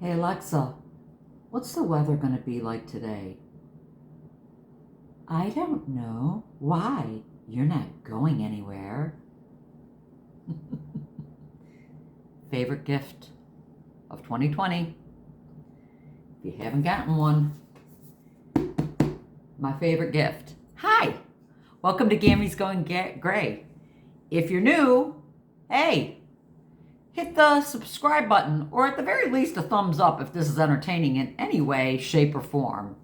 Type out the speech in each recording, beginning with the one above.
Hey Alexa, what's the weather going to be like today? I don't know. Why? You're not going anywhere. Favorite gift of 2020? If you haven't gotten one, my favorite gift. Hi, welcome to Gammy's Going Gray. If you're new, hey, hit the subscribe button, or at the very least a thumbs up if this is entertaining in any way, shape, or form.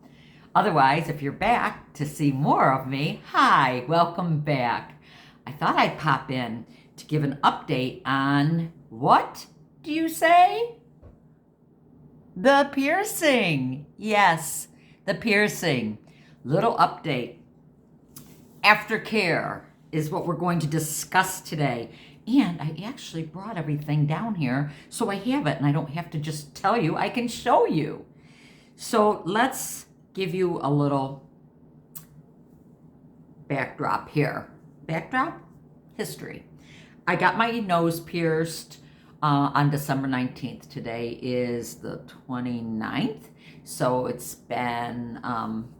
Otherwise, if you're back to see more of me, hi, welcome back. I thought I'd pop in to give an update on, what do you say? The piercing. Yes, the piercing. Little update. Aftercare is what we're going to discuss today. And I actually brought everything down here so I have it and I don't have to just tell you, I can show you. So let's give you a little backdrop here. Backdrop? History. I got my nose pierced on December 19th. Today is the 29th. So it's been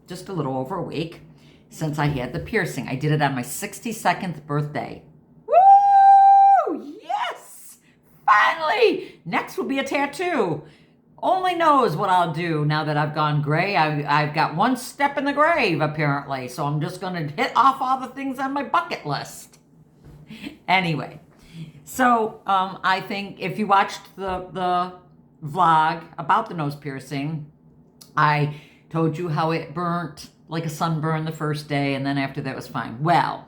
just a little over a week since I had the piercing. I did it on my 62nd birthday. Woo! Yes! Finally! Next will be a tattoo. Only knows what I'll do now that I've gone gray. I've got one step in the grave, apparently. So I'm just going to hit off all the things on my bucket list. Anyway, so I think if you watched the vlog about the nose piercing, I told you how it burnt like a sunburn the first day, and then after that was fine. Well,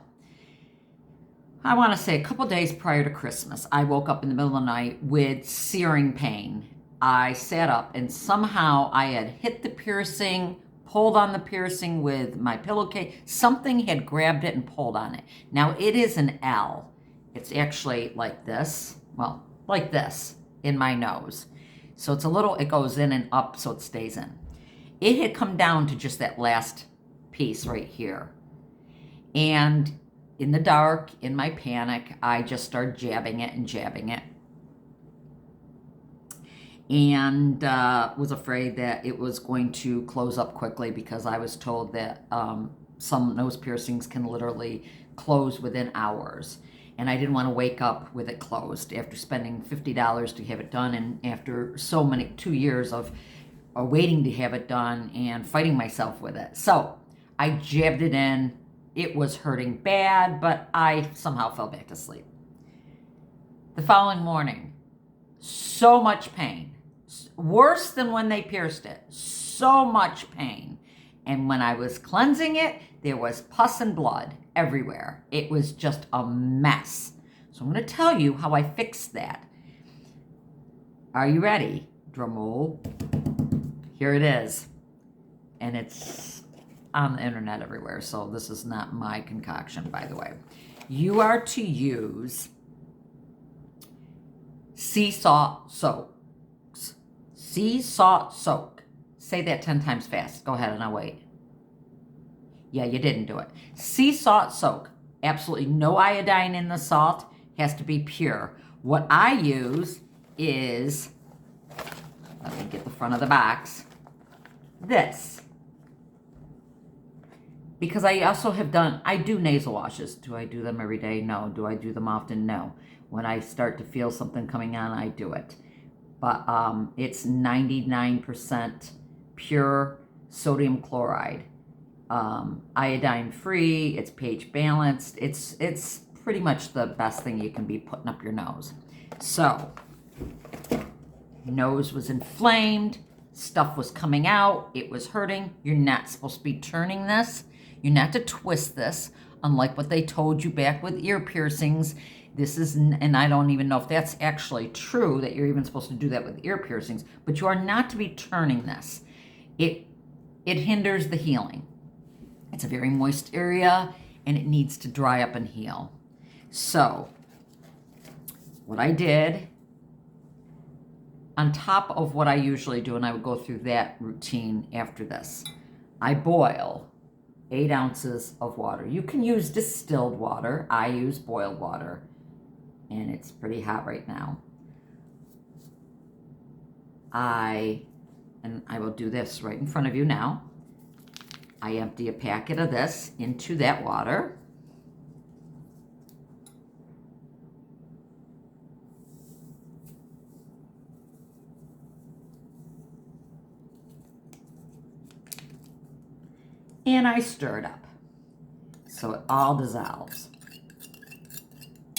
I want to say a couple days prior to Christmas, I woke up in the middle of the night with searing pain. I sat up and somehow I had hit the piercing, pulled on the piercing with my pillowcase. Something had grabbed it and pulled on it. Now it is an L. It's actually like this. Well, like this in my nose. So it's a little, it goes in and up so it stays in. It had come down to just that last piece right here. And in the dark, in my panic, I just started jabbing it and jabbing it. And was afraid that it was going to close up quickly because I was told that some nose piercings can literally close within hours. And I didn't want to wake up with it closed after spending $50 to have it done, and after so many 2 years of waiting to have it done and fighting myself with it. So I jabbed it in. It was hurting bad, but I somehow fell back to sleep. The following morning, so much pain. Worse than when they pierced it. So much pain. And when I was cleansing it, there was pus and blood everywhere. It was just a mess. So I'm going to tell you how I fixed that. Are you ready? Drum roll. Here it is. And it's on the internet everywhere. So this is not my concoction, by the way. You are to use sea salt soap. Sea salt soak. Say that 10 times fast. Go ahead and I'll wait. Yeah, you didn't do it. Sea salt soak. Absolutely no iodine in the salt. Has to be pure. What I use is, let me get the front of the box, this. Because I also have done, I do nasal washes. Do I do them every day? No. Do I do them often? No. When I start to feel something coming on, I do it. But it's 99% pure sodium chloride, iodine free. It's pH balanced. It's pretty much the best thing you can be putting up your nose. So nose was inflamed, stuff was coming out, it was hurting. You're not supposed to be turning this. You're not to twist this, unlike what they told you back with ear piercings. This is, and I don't even know if that's actually true, that you're even supposed to do that with ear piercings, but you are not to be turning this. It hinders the healing. It's a very moist area and it needs to dry up and heal. So what I did, on top of what I usually do, and I would go through that routine after this, I boil 8 ounces of water. You can use distilled water. I use boiled water. And it's pretty hot right now. I will do this right in front of you now. I empty a packet of this into that water. And I stir it up so it all dissolves.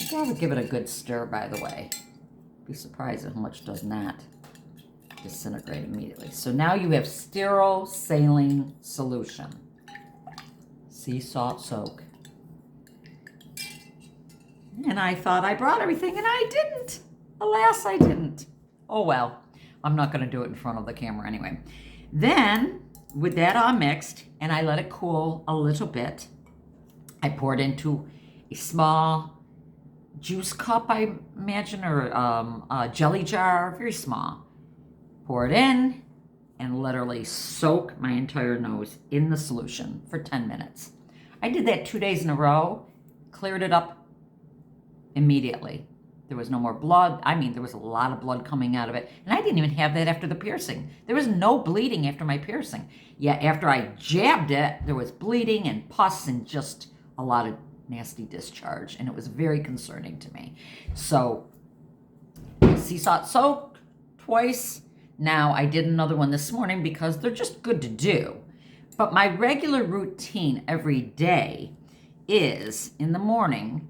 You gotta give it a good stir, by the way. Be surprised at how much does not disintegrate immediately. So now you have sterile saline solution. Sea salt soak. And I thought I brought everything, and I didn't. Alas, I didn't. Oh well, I'm not gonna do it in front of the camera anyway. Then, with that all mixed, and I let it cool a little bit, I poured into a small juice cup, I imagine, or a jelly jar, very small. Pour it in and literally soak my entire nose in the solution for 10 minutes. I did that 2 days in a row, cleared it up immediately. There was no more blood. I mean, there was a lot of blood coming out of it. And I didn't even have that after the piercing. There was no bleeding after my piercing. Yet after I jabbed it, there was bleeding and pus and just a lot of nasty discharge. And it was very concerning to me. So, sea salt soak twice. Now, I did another one this morning because they're just good to do. But my regular routine every day is in the morning,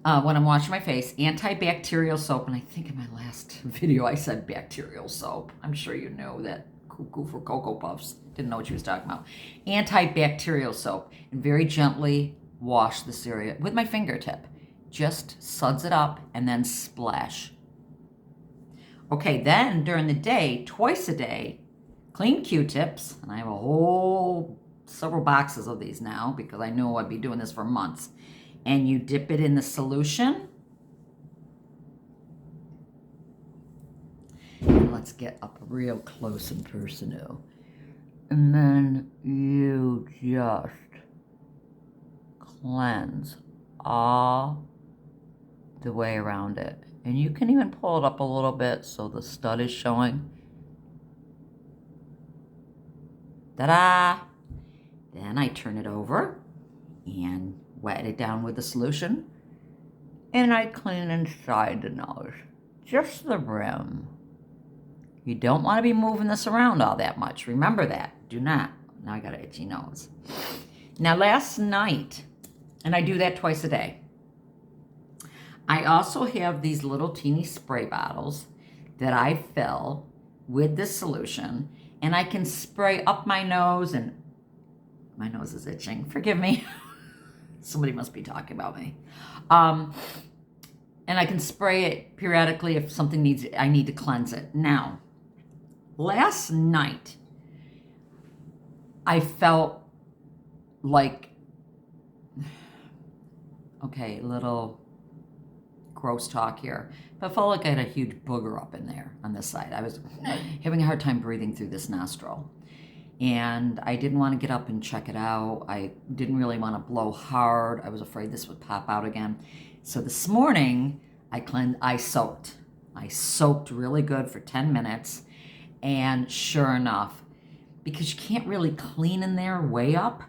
when I'm washing my face, antibacterial soap. And I think in my last video I said bacterial soap. I'm sure you know that cuckoo for Cocoa Puffs. Didn't know what she was talking about. Antibacterial soap. And very gently wash this area with my fingertip. Just suds it up and then splash. Okay, then during the day, twice a day, clean Q-tips. And I have a whole several boxes of these now because I know I'd be doing this for months. And you dip it in the solution. And let's get up real close and personal. And then you just cleanse all the way around it. And you can even pull it up a little bit so the stud is showing. Ta-da! Then I turn it over and wet it down with the solution. And I clean inside the nose, just the rim. You don't want to be moving this around all that much. Remember that. Do not. Now I got an itchy nose. Now last night, and I do that twice a day, I also have these little teeny spray bottles that I fill with this solution, and I can spray up my nose, and my nose is itching. Forgive me. Somebody must be talking about me. And I can spray it periodically if something I need to cleanse it. Now, last night, I felt like, okay, little gross talk here, but I felt like I had a huge booger up in there on this side. I was having a hard time breathing through this nostril. And I didn't want to get up and check it out. I didn't really want to blow hard. I was afraid this would pop out again. So this morning, I soaked. I soaked really good for 10 minutes. And sure enough, because you can't really clean in there way up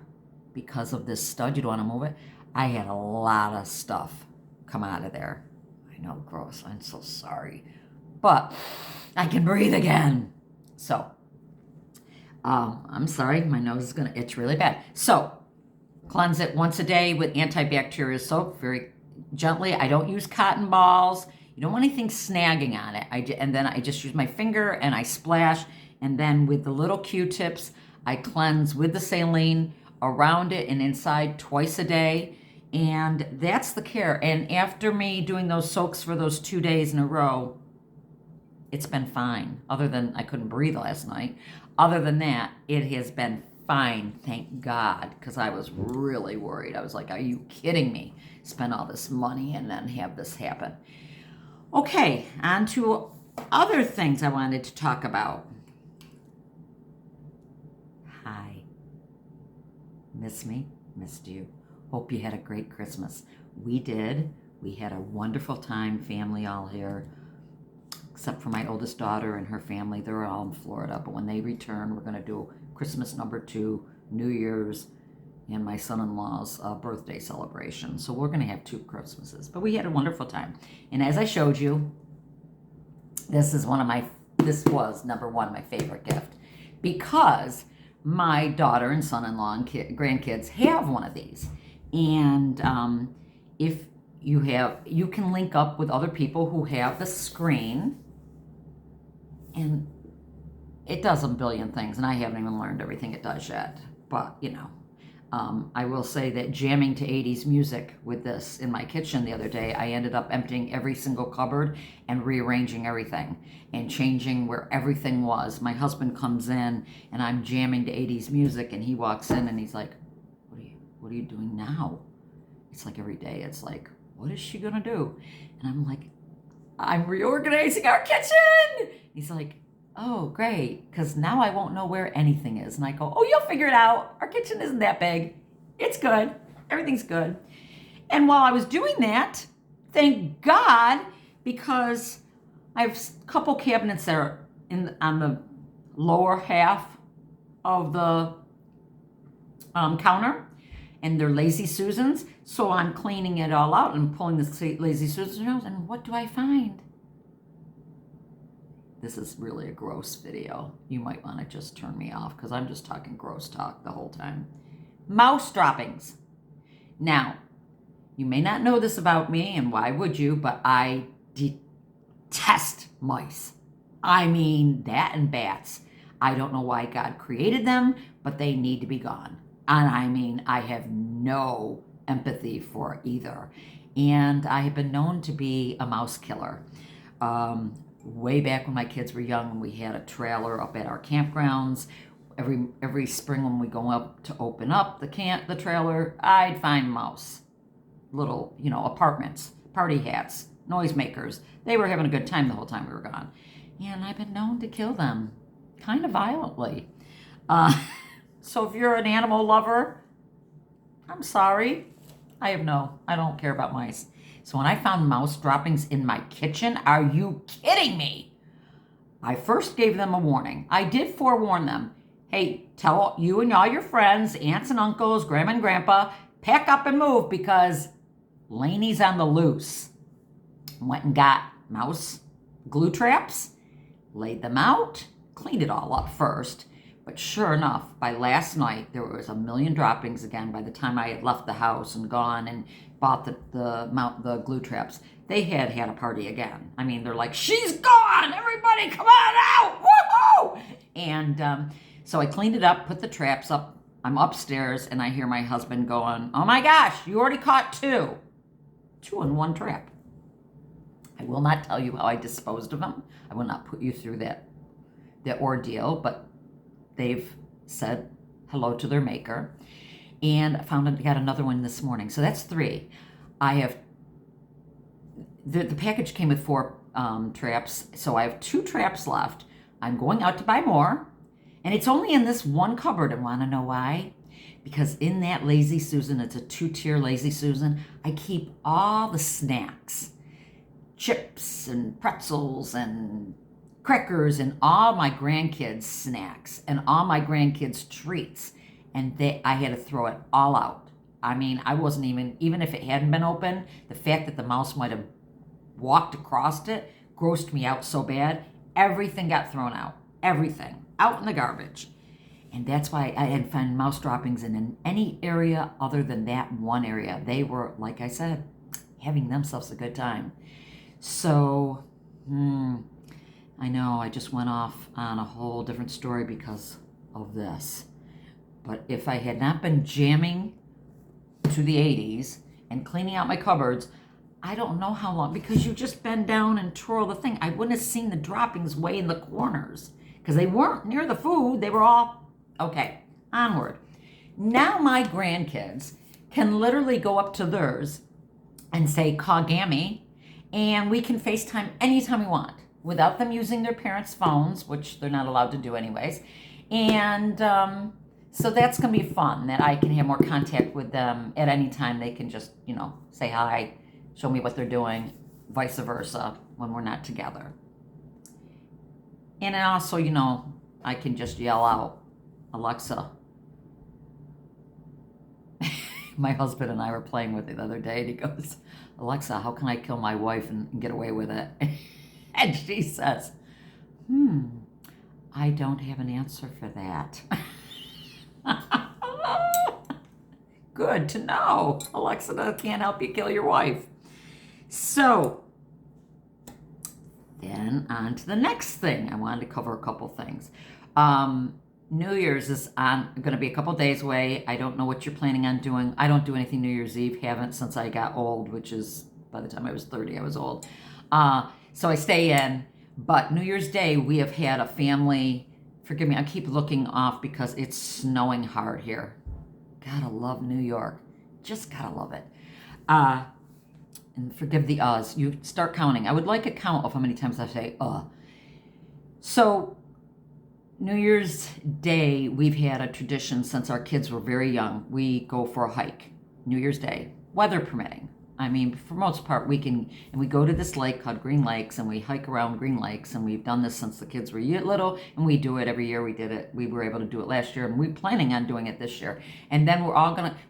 because of this stud, you don't want to move it. I had a lot of stuff come out of there. I know, gross. I'm so sorry. But I can breathe again. So, I'm sorry, my nose is going to itch really bad. So, cleanse it once a day with antibacterial soap, very gently. I don't use cotton balls. You don't want anything snagging on it. And then I just use my finger and I splash. And then with the little Q-tips, I cleanse with the saline around it and inside twice a day. And that's the care. And after me doing those soaks for those 2 days in a row, it's been fine. Other than I couldn't breathe last night. Other than that, it has been fine, thank God, because I was really worried. I was like, are you kidding me? Spend all this money and then have this happen. Okay, on to other things I wanted to talk about. Hi. Miss me? Missed you. Hope you had a great Christmas. We did. We had a wonderful time, family all here. except for my oldest daughter and her family. They're all in Florida. But when they return, we're going to do Christmas #2, New Year's, and my son-in-law's birthday celebration. So we're going to have 2 Christmases. But we had a wonderful time. And as I showed you, this was number 1, my favorite gift. Because my daughter and son-in-law and grandkids have one of these. And if you can link up with other people who have the screen, and it does a billion things, and I haven't even learned everything it does yet. But, I will say that jamming to 80s music with this in my kitchen the other day, I ended up emptying every single cupboard and rearranging everything and changing where everything was. My husband comes in and I'm jamming to 80s music, and he walks in and he's like, what are you doing now? It's like every day, it's like, what is she gonna do? And I'm like, I'm reorganizing our kitchen. He's like, oh, great, because now I won't know where anything is. And I go, oh, you'll figure it out. Our kitchen isn't that big. It's good. Everything's good. And while I was doing that, thank God, because I have a couple cabinets that are on the lower half of the counter, and they're Lazy Susans. So I'm cleaning it all out and pulling the Lazy Susans out, and what do I find? This is really a gross video. You might want to just turn me off because I'm just talking gross talk the whole time. Mouse droppings. Now, you may not know this about me, and why would you, but I detest mice. I mean, that and bats. I don't know why God created them, but they need to be gone. And I mean, I have no empathy for either. And I have been known to be a mouse killer. Way back when my kids were young, when we had a trailer up at our campgrounds, every spring when we go up to open up the trailer, I'd find mouse, little apartments, party hats, noisemakers. They were having a good time the whole time we were gone, and I've been known to kill them, kind of violently. So if you're an animal lover, I'm sorry. I don't care about mice. So when I found mouse droppings in my kitchen, are you kidding me? I first gave them a warning. I did forewarn them. Hey, tell you and all your friends, aunts and uncles, grandma and grandpa, pack up and move because Laney's on the loose. Went and got mouse glue traps, laid them out, cleaned it all up first. But sure enough, by last night, there was a million droppings again by the time I had left the house and gone and bought the glue traps. They had a party again. I mean, they're like, she's gone! Everybody come on out! Woohoo! And so I cleaned it up, put the traps up. I'm upstairs, and I hear my husband going, oh my gosh, you already caught 2. 2 in one trap. I will not tell you how I disposed of them. I will not put you through that ordeal, but they've said hello to their maker. And I got another one this morning. So that's 3. I have, the package came with 4 traps. So I have 2 traps left. I'm going out to buy more. And it's only in this one cupboard. And want to know why? Because in that Lazy Susan, it's a 2-tier Lazy Susan, I keep all the snacks. Chips and pretzels and crackers and all my grandkids' snacks and all my grandkids' treats. And I had to throw it all out. I mean, I wasn't even if it hadn't been open, the fact that the mouse might have walked across it grossed me out so bad. Everything got thrown out. Everything. Out in the garbage. And that's why I had found mouse droppings in any area other than that one area. They were, like I said, having themselves a good time. So, I know I just went off on a whole different story because of this. But if I had not been jamming to the 80s and cleaning out my cupboards, I don't know how long, because you just bend down and twirl the thing. I wouldn't have seen the droppings way in the corners because they weren't near the food. They were all, okay, onward. Now my grandkids can literally go up to theirs and say, call Gammy, and we can FaceTime anytime we want without them using their parents' phones, which they're not allowed to do anyways. And so that's going to be fun, that I can have more contact with them at any time. They can just, say hi, show me what they're doing, vice versa, when we're not together. And then also, you know, I can just yell out, Alexa. My husband and I were playing with it the other day, and he goes, Alexa, how can I kill my wife and get away with it? And she says, I don't have an answer for that. Good to know. Alexa can't help you kill your wife. So, then on to the next thing. I wanted to cover a couple things. New Year's is going to be a couple days away. I don't know what you're planning on doing. I don't do anything New Year's Eve. Haven't since I got old, which is by the time I was 30, I was old. So I stay in. But New Year's Day, we have had a family. Forgive me, I keep looking off because it's snowing hard here. Gotta love New York. Just gotta love it. And forgive the uhs. You start counting. I would like a count of how many times I say So, New Year's Day, we've had a tradition since our kids were very young. We go for a hike, New Year's Day, weather permitting. I mean, for most part, we can, and we go to this lake called Green Lakes, and we hike around Green Lakes, and we've done this since the kids were little, and we do it every year. We did it. We were able to do it last year, and we're planning on doing it this year. And then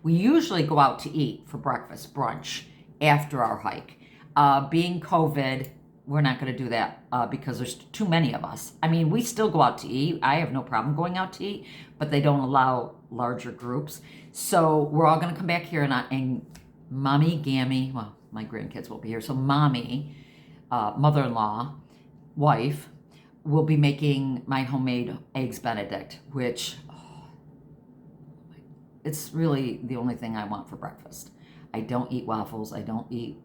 we usually go out to eat for breakfast, brunch, after our hike. Being COVID, we're not going to do that because there's too many of us. I mean, we still go out to eat. I have no problem going out to eat, but they don't allow larger groups. So we're all going to come back here and Mommy Gammy, well, my grandkids will be here. So Mommy, mother-in-law, wife, will be making my homemade eggs Benedict, which it's really the only thing I want for breakfast. I don't eat waffles. I don't eat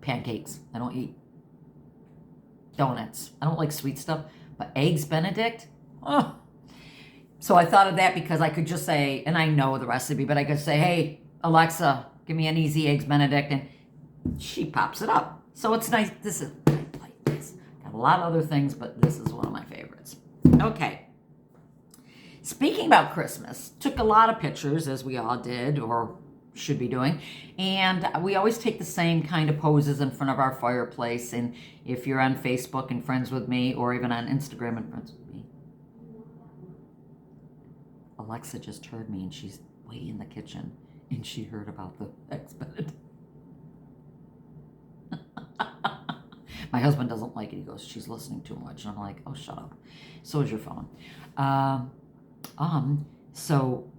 pancakes. I don't eat donuts. I don't like sweet stuff. But eggs Benedict, oh. So I thought of that because I could just say, and I know the recipe, but I could say, hey, Alexa, give me an easy eggs Benedict, and she pops it up. So it's nice. This is, I like this. Got a lot of other things, but this is one of my favorites. Okay. Speaking about Christmas, took a lot of pictures, as we all did, or should be doing, and we always take the same kind of poses in front of our fireplace. And if you're on Facebook and friends with me, or even on Instagram and friends with me, Alexa just heard me, and she's way in the kitchen, and she heard about the eggs Benedict. My husband doesn't like it. He goes, she's listening too much. And I'm like, oh, shut up. So is your phone. So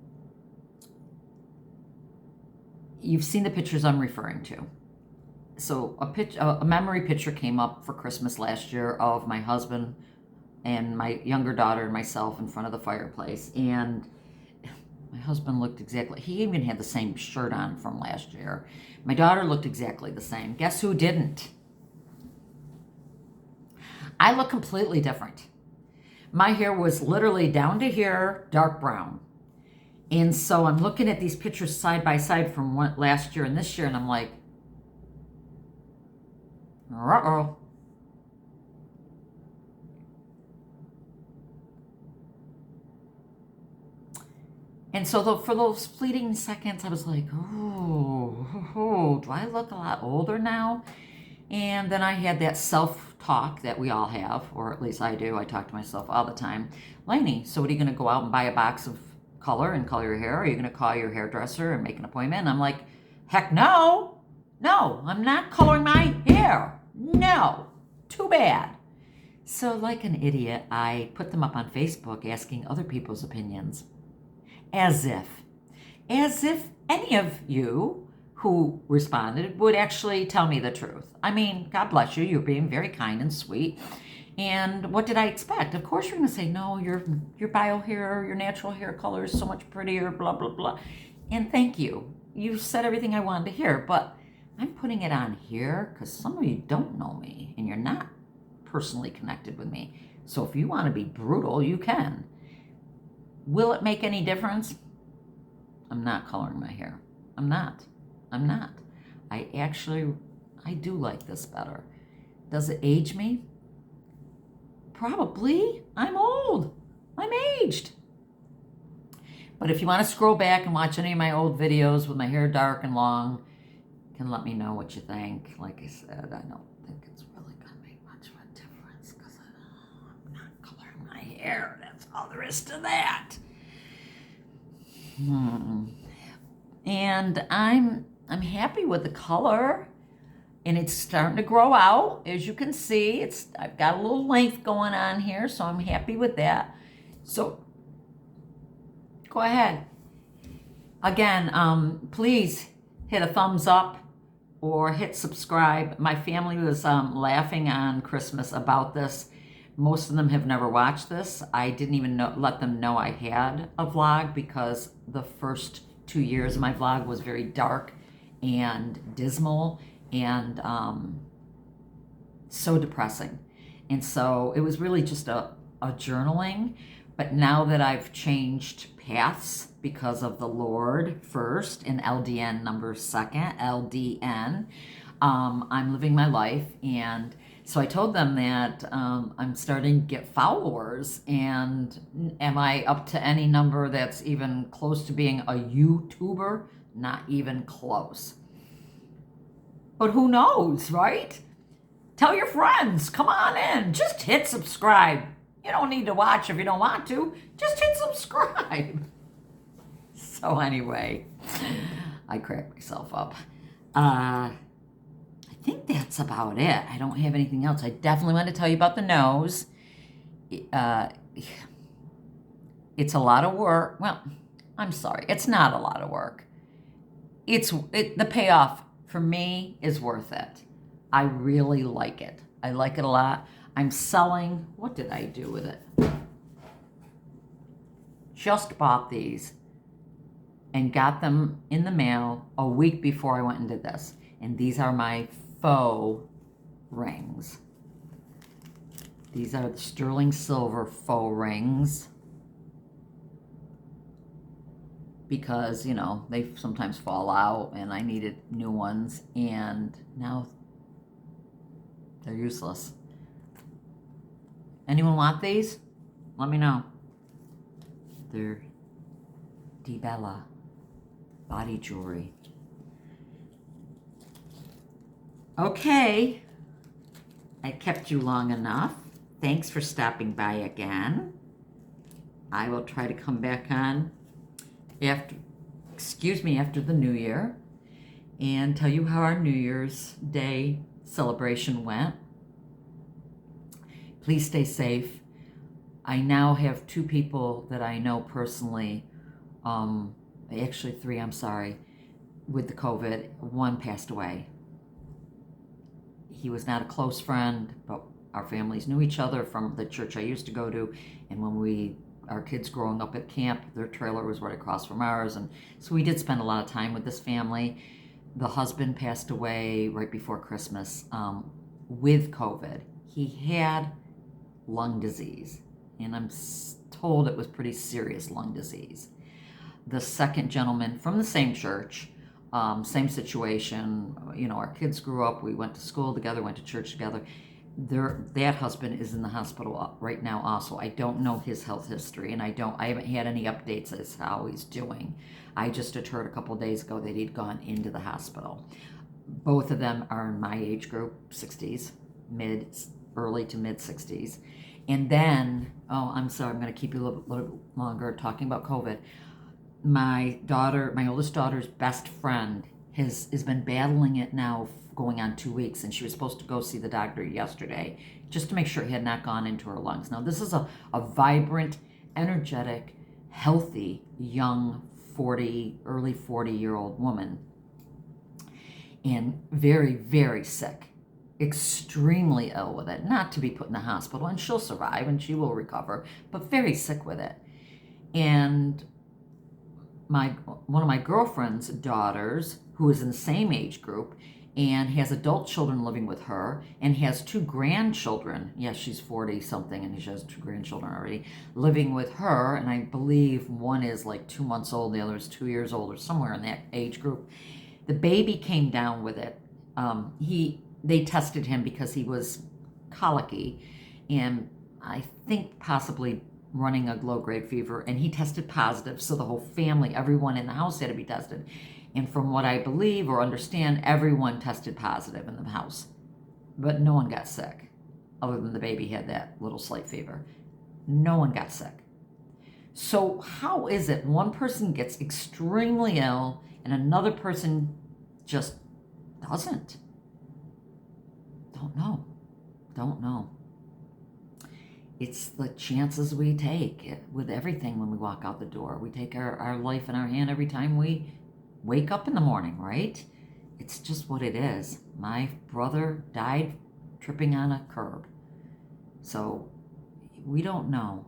you've seen the pictures I'm referring to. So a memory picture came up for Christmas last year of my husband and my younger daughter and myself in front of the fireplace. And my husband looked exactly, he even had the same shirt on from last year. My daughter looked exactly the same. Guess who didn't? I look completely different. My hair was literally down to here, dark brown. And so I'm looking at these pictures side by side from last year and this year, and I'm like, uh-oh. And so for those fleeting seconds, I was like, oh, do I look a lot older now? And then I had that self-talk that we all have, or at least I do. I talk to myself all the time. Lainey, so what are you going to go out and buy a box of color and color your hair? Or are you going to call your hairdresser and make an appointment? And I'm like, heck no. No, I'm not coloring my hair. No. Too bad. So like an idiot, I put them up on Facebook asking other people's opinions. As if any of you who responded would actually tell me the truth. I mean, God bless you. You're being very kind and sweet. And what did I expect? Of course, you're going to say, no, your bio hair, your natural hair color is so much prettier, blah, blah, blah. And thank you. You said everything I wanted to hear, but I'm putting it on here because some of you don't know me and you're not personally connected with me. So if you want to be brutal, you can. Will it make any difference? I'm not coloring my hair. I'm not. I do like this better. Does it age me? Probably. I'm old. I'm aged. But if you want to scroll back and watch any of my old videos with my hair dark and long, you can let me know what you think. Like I said, I don't think it's really going to make much of a difference because care. That's all there is to that. And I'm happy with the color, and it's starting to grow out. As you can see, I've got a little length going on here, so I'm happy with that. So go ahead. Again, please hit a thumbs up or hit subscribe. My family was laughing on Christmas about this. Most of them have never watched this. I didn't even let them know I had a vlog, because the first 2 years of my vlog was very dark and dismal and so depressing. And so it was really just a journaling. But now that I've changed paths because of the Lord first and LDN number second, LDN, I'm living my life. And so I told them that I'm starting to get followers, and am I up to any number that's even close to being a YouTuber? Not even close. But who knows, right? Tell your friends, come on in, just hit subscribe. You don't need to watch if you don't want to, just hit subscribe. So anyway, I cracked myself up. I think that's about it. I don't have anything else. I definitely want to tell you about the nose. It's a lot of work. Well, I'm sorry. It's not a lot of work. The payoff for me is worth it. I really like it. I like it a lot. I'm selling. What did I do with it? Just bought these and got them in the mail a week before I went and did this. And these are my faux rings. These are the sterling silver faux rings, because, you know, they sometimes fall out and I needed new ones, and now they're useless. Anyone want these? Let me know. They're Di Bella body jewelry. Okay, I kept you long enough. Thanks for stopping by again. I will try to come back on after the new year and tell you how our New Year's Day celebration went. Please stay safe. I now have 2 people that I know personally, actually 3, I'm sorry, with the COVID. One passed away. He was not a close friend, but our families knew each other from the church I used to go to. And when our kids growing up at camp, their trailer was right across from ours. And so we did spend a lot of time with this family. The husband passed away right before Christmas with COVID. He had lung disease, and I'm told it was pretty serious lung disease. The second gentleman from the same church, same situation. You know, our kids grew up, we went to school together, went to church together. That husband is in the hospital right now also. I don't know his health history, and I haven't had any updates as how he's doing. I just had heard a couple days ago that he'd gone into the hospital. Both of them are in my age group, 60s, early to mid 60s. And then, I'm sorry, I'm going to keep you a little longer talking about COVID. My oldest daughter's best friend has been battling it now going on 2 weeks, and she was supposed to go see the doctor yesterday just to make sure it had not gone into her lungs. Now, this is a vibrant, energetic, healthy, young early 40-year-old woman, and very, very sick, extremely ill with it, not to be put in the hospital, and she'll survive and she will recover, but very sick with it. And one of my girlfriend's daughters, who is in the same age group and has adult children living with her and has 2 grandchildren. Yes, she's 40 something and she has 2 grandchildren already living with her. And I believe one is like 2 months old, the other is 2 years old, or somewhere in that age group. The baby came down with it. They tested him because he was colicky and I think possibly running a low-grade fever, and he tested positive. So the whole family, everyone in the house had to be tested. And from what I believe or understand, everyone tested positive in the house. But no one got sick, other than the baby had that little slight fever. No one got sick. So how is it one person gets extremely ill and another person just doesn't? Don't know. Don't know. It's the chances we take with everything when we walk out the door. We take our life in our hand every time we wake up in the morning, right? It's just what it is. My brother died tripping on a curb. So we don't know.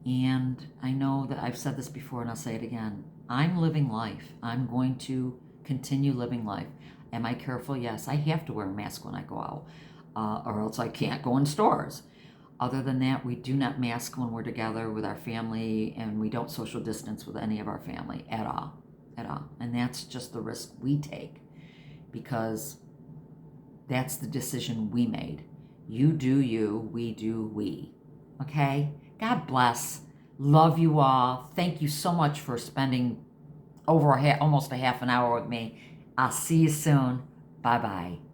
And I know that I've said this before and I'll say it again. I'm living life. I'm going to continue living life. Am I careful? Yes. I have to wear a mask when I go out, or else I can't go in stores. Other than that, we do not mask when we're together with our family, and we don't social distance with any of our family at all. At all. And that's just the risk we take because that's the decision we made. You do you, we do we. Okay? God bless. Love you all. Thank you so much for spending over almost a half an hour with me. I'll see you soon. Bye-bye.